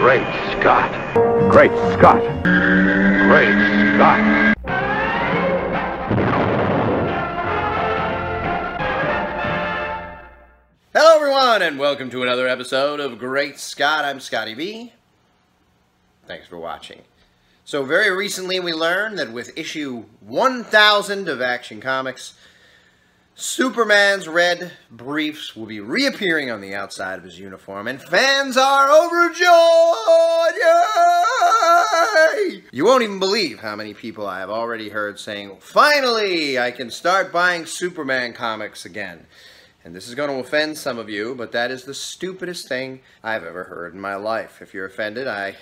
Great Scott. Great Scott. Great Scott. Hello everyone, and welcome to another episode of Great Scott. I'm Scotty V. Thanks for watching. So very recently we learned that with issue 1000 of Action Comics, Superman's red briefs will be reappearing on the outside of his uniform, and fans are overjoyed! Yay! You won't even believe how many people I have already heard saying, finally, I can start buying Superman comics again. And this is going to offend some of you, but that is the stupidest thing I've ever heard in my life. If you're offended, I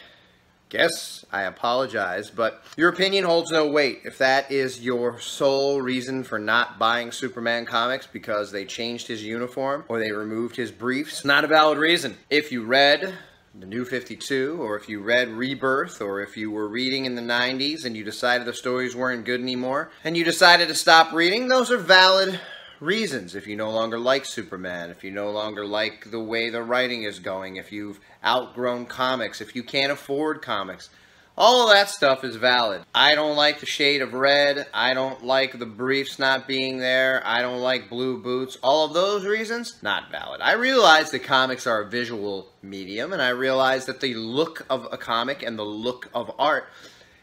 guess I apologize, but your opinion holds no weight. If that is your sole reason for not buying Superman comics because they changed his uniform or they removed his briefs, not a valid reason. If you read the New 52, or if you read Rebirth, or if you were reading in the 90s and you decided the stories weren't good anymore and you decided to stop reading, those are valid reasons. If you no longer like Superman, if you no longer like the way the writing is going, if you've outgrown comics, if you can't afford comics, all of that stuff is valid. I don't like the shade of red. I don't like the briefs not being there. I don't like blue boots. All of those reasons, not valid. I realize that comics are a visual medium, and I realize that the look of a comic and the look of art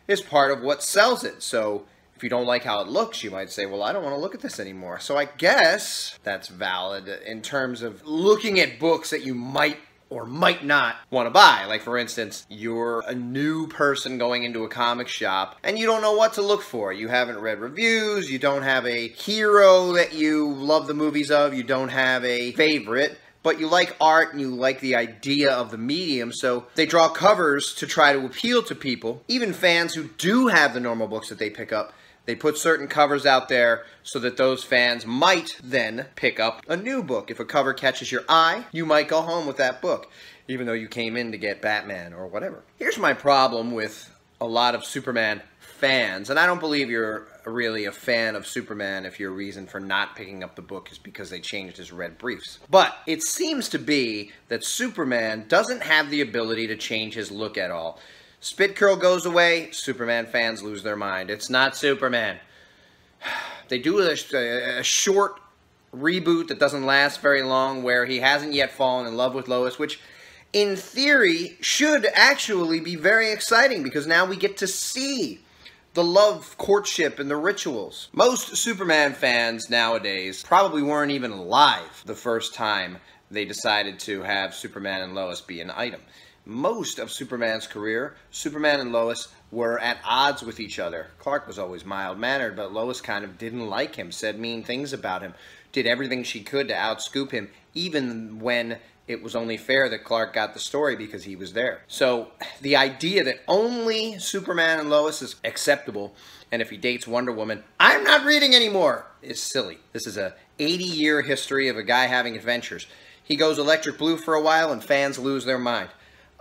is part of what sells it. So if you don't like how it looks, you might say, well, I don't want to look at this anymore. So I guess that's valid in terms of looking at books that you might or might not want to buy. Like, for instance, you're a new person going into a comic shop and you don't know what to look for. You haven't read reviews, you don't have a hero that you love the movies of, you don't have a favorite, but you like art and you like the idea of the medium, so they draw covers to try to appeal to people, even fans who do have the normal books that they pick up. They put certain covers out there so that those fans might then pick up a new book. If a cover catches your eye, you might go home with that book, even though you came in to get Batman or whatever. Here's my problem with a lot of Superman fans, and I don't believe you're really a fan of Superman if your reason for not picking up the book is because they changed his red briefs. But it seems to be that Superman doesn't have the ability to change his look at all. Spit curl goes away, Superman fans lose their mind. It's not Superman. They do a short reboot that doesn't last very long where he hasn't yet fallen in love with Lois, which in theory should actually be very exciting because now we get to see the love courtship and the rituals. Most Superman fans nowadays probably weren't even alive the first time they decided to have Superman and Lois be an item. Most of Superman's career, Superman and Lois were at odds with each other. Clark was always mild-mannered, but Lois kind of didn't like him, said mean things about him, did everything she could to outscoop him, even when it was only fair that Clark got the story because he was there. So the idea that only Superman and Lois is acceptable, and if he dates Wonder Woman, I'm not reading anymore, is silly. This is a 80-year history of a guy having adventures. He goes electric blue for a while and fans lose their mind.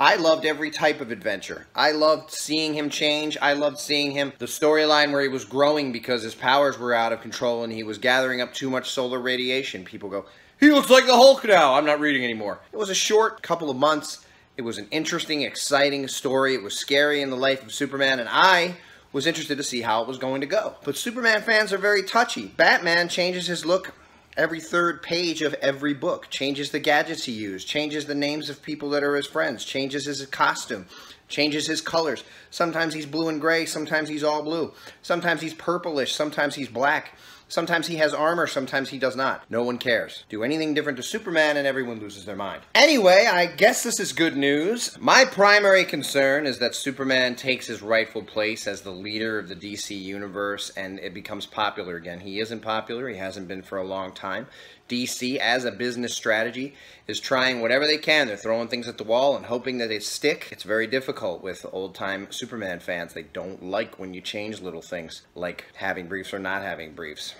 I loved every type of adventure. I loved seeing him change. I loved seeing him, the storyline where he was growing because his powers were out of control and he was gathering up too much solar radiation. People go, he looks like the Hulk now. I'm not reading anymore. It was a short couple of months. It was an interesting, exciting story. It was scary in the life of Superman, and I was interested to see how it was going to go. But Superman fans are very touchy. Batman changes his look every third page of every book, changes the gadgets he used, changes the names of people that are his friends, changes his costume, changes his colors. Sometimes he's blue and gray, sometimes he's all blue. Sometimes he's purplish, sometimes he's black. Sometimes he has armor, sometimes he does not. No one cares. Do anything different to Superman and everyone loses their mind. Anyway, I guess this is good news. My primary concern is that Superman takes his rightful place as the leader of the DC universe and it becomes popular again. He isn't popular. He hasn't been for a long time. DC, as a business strategy, is trying whatever they can. They're throwing things at the wall and hoping that they stick. It's very difficult with old-time Superman fans. They don't like when you change little things, like having briefs or not having briefs.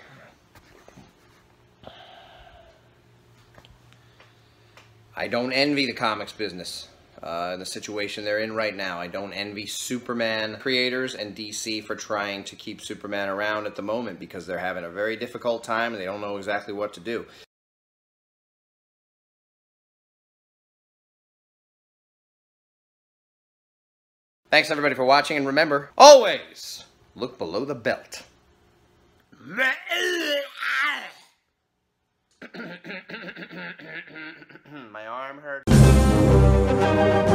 I don't envy the comics business. The situation they're in right now. I don't envy Superman creators and DC for trying to keep Superman around at the moment because they're having a very difficult time and they don't know exactly what to do. Thanks everybody for watching, and remember, always look below the belt. My arm hurts.